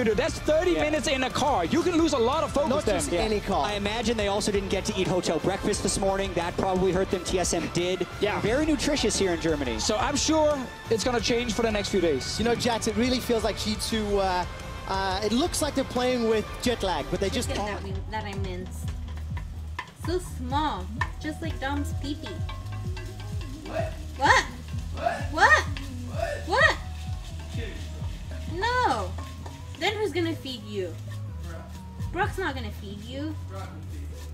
dude. That's 30 minutes in a car. You can lose a lot of focus. Not just any car. I imagine they also didn't get to eat hotel breakfast this morning. That probably hurt them. TSM did. Yeah. Very nutritious here in Germany. So I'm sure it's going to change for the next few days. You know, Jax, it really feels like G2, it looks like they're playing with jet lag, but they just Look at that I minced. So small, just like Dom's pee-pee. What? What? What? What? No. Then who's gonna feed you? Brock's not gonna feed you.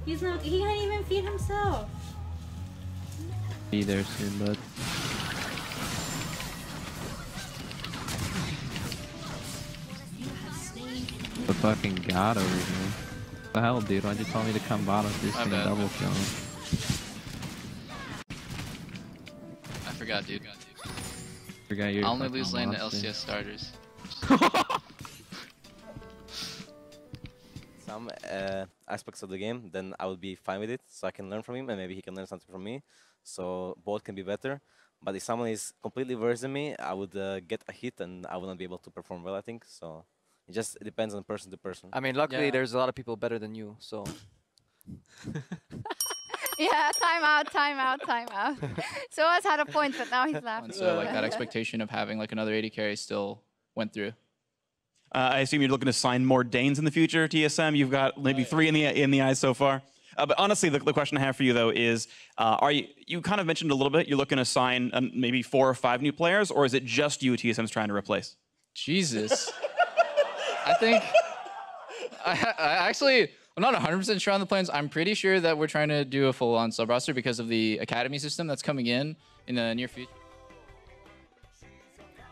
He's not. He can't even feed himself. Be there soon, bud. The fucking god over here. What the hell, dude? Why'd you tell me to come bottom this thing double kill? I forgot, dude. Forgot you. I only lose lane to LCS starters. Some aspects of the game, then I will be fine with it, so I can learn from him, and maybe he can learn something from me, so both can be better. But if someone is completely worse than me, I would get a hit, and I wouldn't be able to perform well, I think. So it just depends on person to person. I mean, luckily there's a lot of people better than you, so. Yeah, time out. So has had a point, but now he's laughing. And so like that expectation of having like another 80 carry still went through. I assume you're looking to sign more Danes in the future, TSM. You've got maybe 3 in the eyes so far. But honestly, the question I have for you though is, you kind of mentioned a little bit, you're looking to sign maybe 4 or 5 new players, or is it just you TSM's trying to replace? Jesus. I think I'm not 100% sure on the plans. I'm pretty sure that we're trying to do a full-on sub roster because of the academy system that's coming in the near future.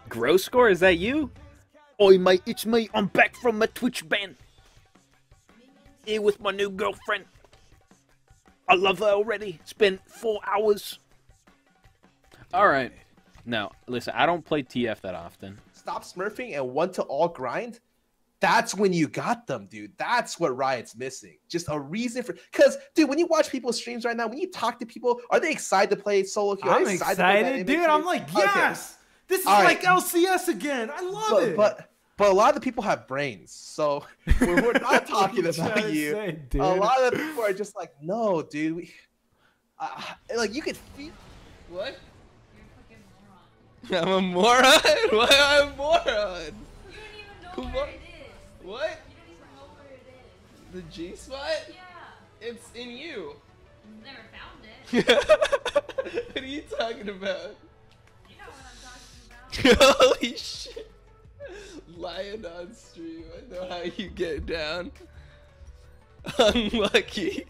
Gross score, is that you? Oi mate, it's me. I'm back from my Twitch ban. Here with my new girlfriend. I love her already. It's been 4 hours. Alright. No, listen, I don't play TF that often. Stop smurfing and want to all grind. That's when you got them, dude. That's what Riot's missing. Just a reason for... Because, dude, when you watch people's streams right now, when you talk to people, are they excited to play solo queue? I'm excited, dude. I'm like, yes! Okay. This is all like LCS again. I love it. But a lot of the people have brains, so we're not talking about you. A lot of the people are just like, no, dude. Like, you could feel... What? You're a fucking moron. I'm a moron? Why am I a moron? You don't even know where it is. What? You don't even know where it is. The G spot? Yeah. It's in you. Never found it. What are you talking about? You know what I'm talking about. Holy shit. Lying on stream. I know how you get down. Unlucky.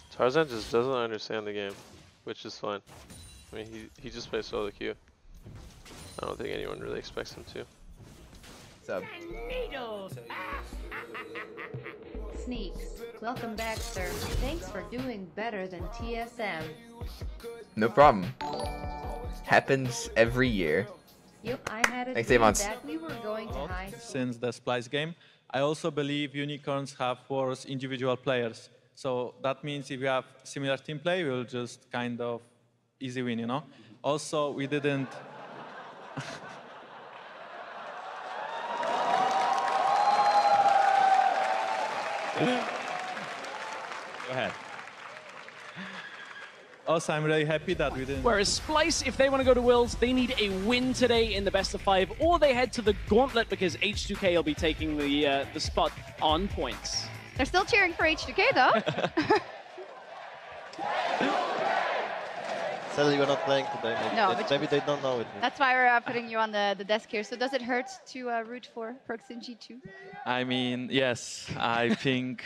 Tarzan just doesn't understand the game, which is fine. I mean, he just plays solo queue. I don't think anyone really expects him to. What's up? Sneaks, welcome back, sir. Thanks for doing better than TSM. No problem. Happens every year. Yep, I had a Thanks, dream Avance. that we were going to high. Since the Splice game, I also believe unicorns have worse individual players. So that means if we have similar team play, we'll just kind of easy win, you know? Also, we didn't... Go ahead. Also, I'm really happy that we didn't... Whereas Splice, if they want to go to Worlds, they need a win today in the best of 5, or they head to the Gauntlet because H2K will be taking the spot on points. They're still cheering for H2K though. Sadly, we're not playing today. Maybe, No, maybe they don't know it. That's why we're putting you on the desk here. So does it hurt to root for Perks in G2? I mean, yes. I think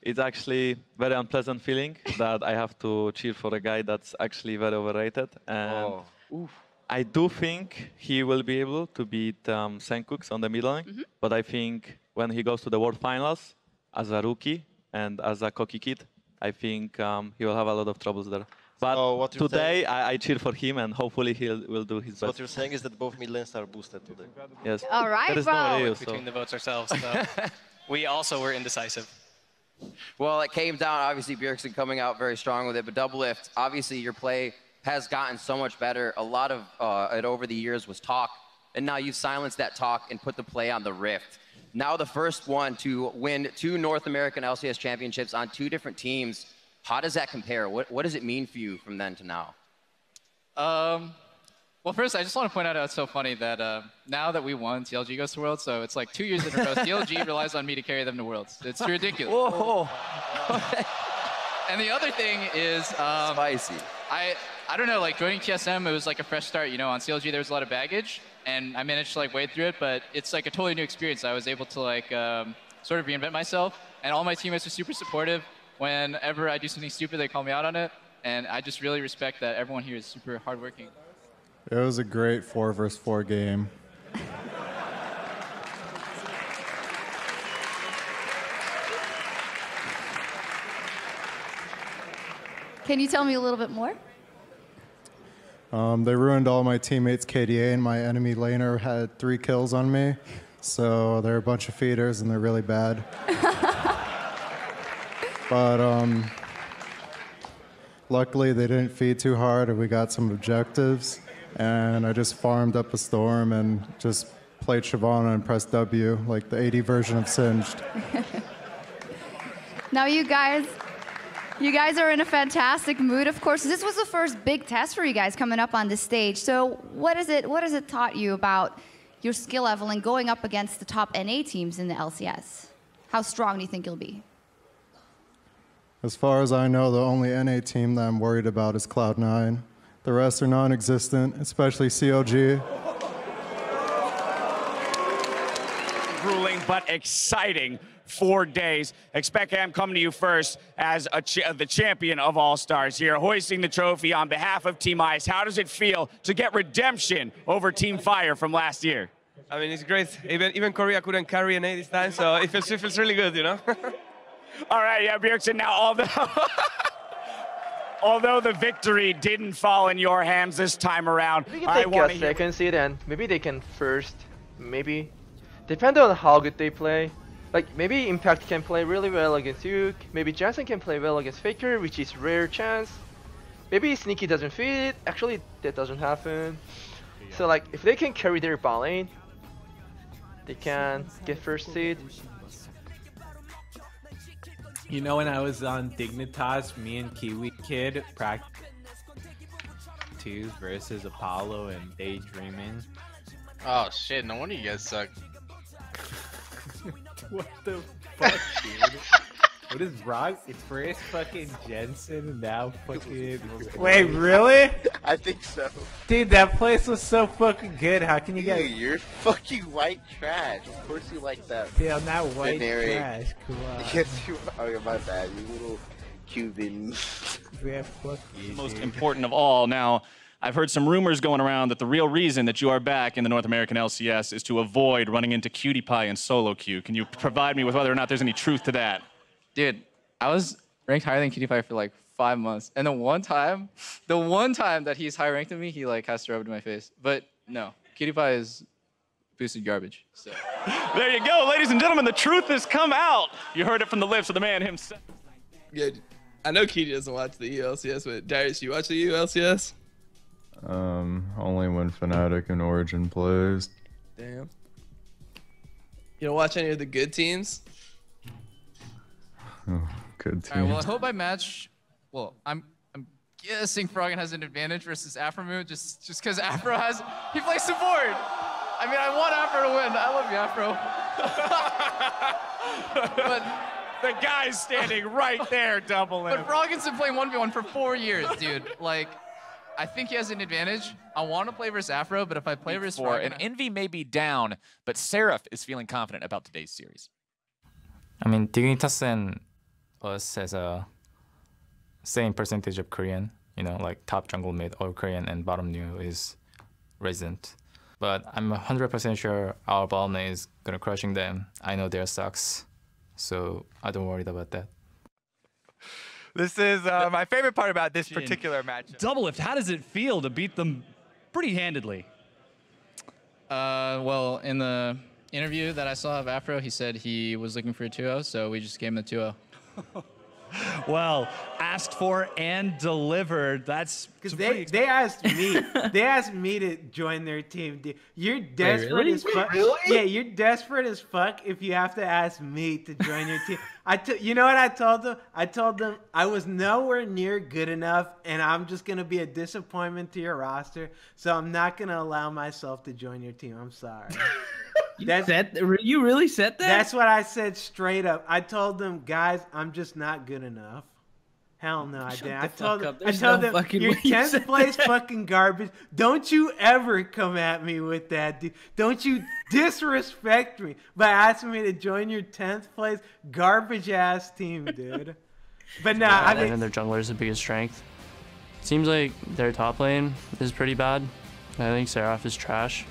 it's actually very unpleasant feeling that I have to cheer for a guy that's actually very overrated. And I do think he will be able to beat Senkooks on the middle lane. But I think when he goes to the World Finals as a rookie and as a cocky kid, I think he will have a lot of troubles there. But today, I cheer for him, and hopefully he will do his best. What you're saying is that both mid lanes are boosted today. Yes. All right, there is well. no radio, Between the votes ourselves, though. We also were indecisive. Well, it came down, obviously, Bjergsen coming out very strong with it, but double lift, obviously, your play has gotten so much better. A lot of it over the years was talk, and now you've silenced that talk and put the play on the Rift. Now the first one to win 2 North American LCS championships on 2 different teams. How does that compare? What does it mean for you from then to now? Well, first, I just want to point out how it's so funny that now that we won, TLG goes to Worlds, so it's like 2 years in a row. TLG relies on me to carry them to Worlds. It's ridiculous. Whoa. And the other thing is... spicy. I don't know, like joining TSM, it was like a fresh start. You know, on CLG there was a lot of baggage, and I managed to like wade through it, but it's like a totally new experience. I was able to like sort of reinvent myself, and all my teammates are super supportive. Whenever I do something stupid, they call me out on it, and I just really respect that everyone here is super hardworking. It was a great 4 versus 4 game. Can you tell me a little bit more? They ruined all my teammates' KDA, and my enemy laner had 3 kills on me. So they're a bunch of feeders, and they're really bad. But luckily, they didn't feed too hard, and we got some objectives. And I just farmed up a storm and just played Shyvana and pressed W, like the 80 version of Singed. Now you guys are in a fantastic mood, of course. This was the first big test for you guys coming up on this stage. So what has it taught you about your skill level and going up against the top NA teams in the LCS? How strong do you think you'll be? As far as I know, the only NA team that I'm worried about is Cloud9. The rest are non-existent, especially CLG. Grueling but exciting 4 days. Expect I'm coming to you first as the champion of All-Stars here, hoisting the trophy on behalf of Team Ice. How does it feel to get redemption over Team Fire from last year? I mean, it's great. Even Korea couldn't carry an A this time, so it feels really good, you know? All right, yeah, Bjergsen, now although the victory didn't fall in your hands this time around, We can take a second seed and maybe they can first, maybe. Depending on how good they play. Like, maybe Impact can play really well against Duke, maybe Jansen can play well against Faker, which is rare chance. Maybe Sneaky doesn't fit, actually that doesn't happen. So like, if they can carry their ball lane, they can get first seed. You know, when I was on Dignitas, me and Kiwi Kid practiced 2 versus Apollo and Daydreaming. Oh shit, no wonder you guys suck. What the fuck, dude? What is wrong? It's first fucking Jensen and now fucking... Wait, really? I think so. Dude, that place was so fucking good. How can you get... Dude, you're fucking white trash. Of course you like that. Dude, I'm not white trash. Come on. Yes, you are. Oh, my bad. You little Cuban. Yeah, fuck you, Most dude. important of all. Now, I've heard some rumors going around that the real reason that you are back in the North American LCS is to avoid running into Cutie Pie and solo queue. Can you provide me with whether or not there's any truth to that? Dude, I was ranked higher than Cutie Pie for like 5 months. And the one time that he's higher ranked than me, he like has to rub it in my face. But no, Cutie Pie is boosted garbage. So. There you go, ladies and gentlemen, the truth has come out. You heard it from the lips of the man himself. Yeah, I know Kitty doesn't watch the ELCS, but Darius, you watch the ELCS? Only when Fnatic and Origin plays. Damn. You don't watch any of the good teams? Oh, good team. All right, well, I hope I match. Well, I'm guessing Froggen has an advantage versus Afromoon just because Afro he plays support. I mean, I want Afro to win. I love you, Afro. But the guy's standing right there, double him. But Froggen's been playing 1v1 for 4 years, dude. Like, I think he has an advantage. I want to play versus Afro, but if I play versus Froggen, and Envy may be down, but Seraph is feeling confident about today's series. I mean, Dignitas and us has a same percentage of Korean. You know, like top jungle mid, all Korean, and bottom new is resident. But I'm 100% sure our bottom lane is gonna crushing them. I know their sucks, so I don't worry about that. This is my favorite part about this particular match. Double lift, how does it feel to beat them pretty handedly? well, in the interview that I saw of Afro, he said he was looking for a 2-0, so we just gave him a 2-0. Well, asked for and delivered. That's because they asked me. They asked me to join their team. Dude. You're desperate as fuck. Really? Yeah, you're desperate as fuck if you have to ask me to join your team. You know what I told them? I told them I was nowhere near good enough, and I'm just gonna be a disappointment to your roster. So I'm not gonna allow myself to join your team. I'm sorry. You really said that? That's what I said straight up. I told them, guys, I'm just not good enough. Hell no, I didn't. I told them, you're 10th place fucking garbage. Don't you ever come at me with that, dude. Don't you disrespect me by asking me to join your 10th place garbage ass team, dude. But nah, I mean, and their jungler is the biggest strength. Seems like their top lane is pretty bad. I think Seraph is trash.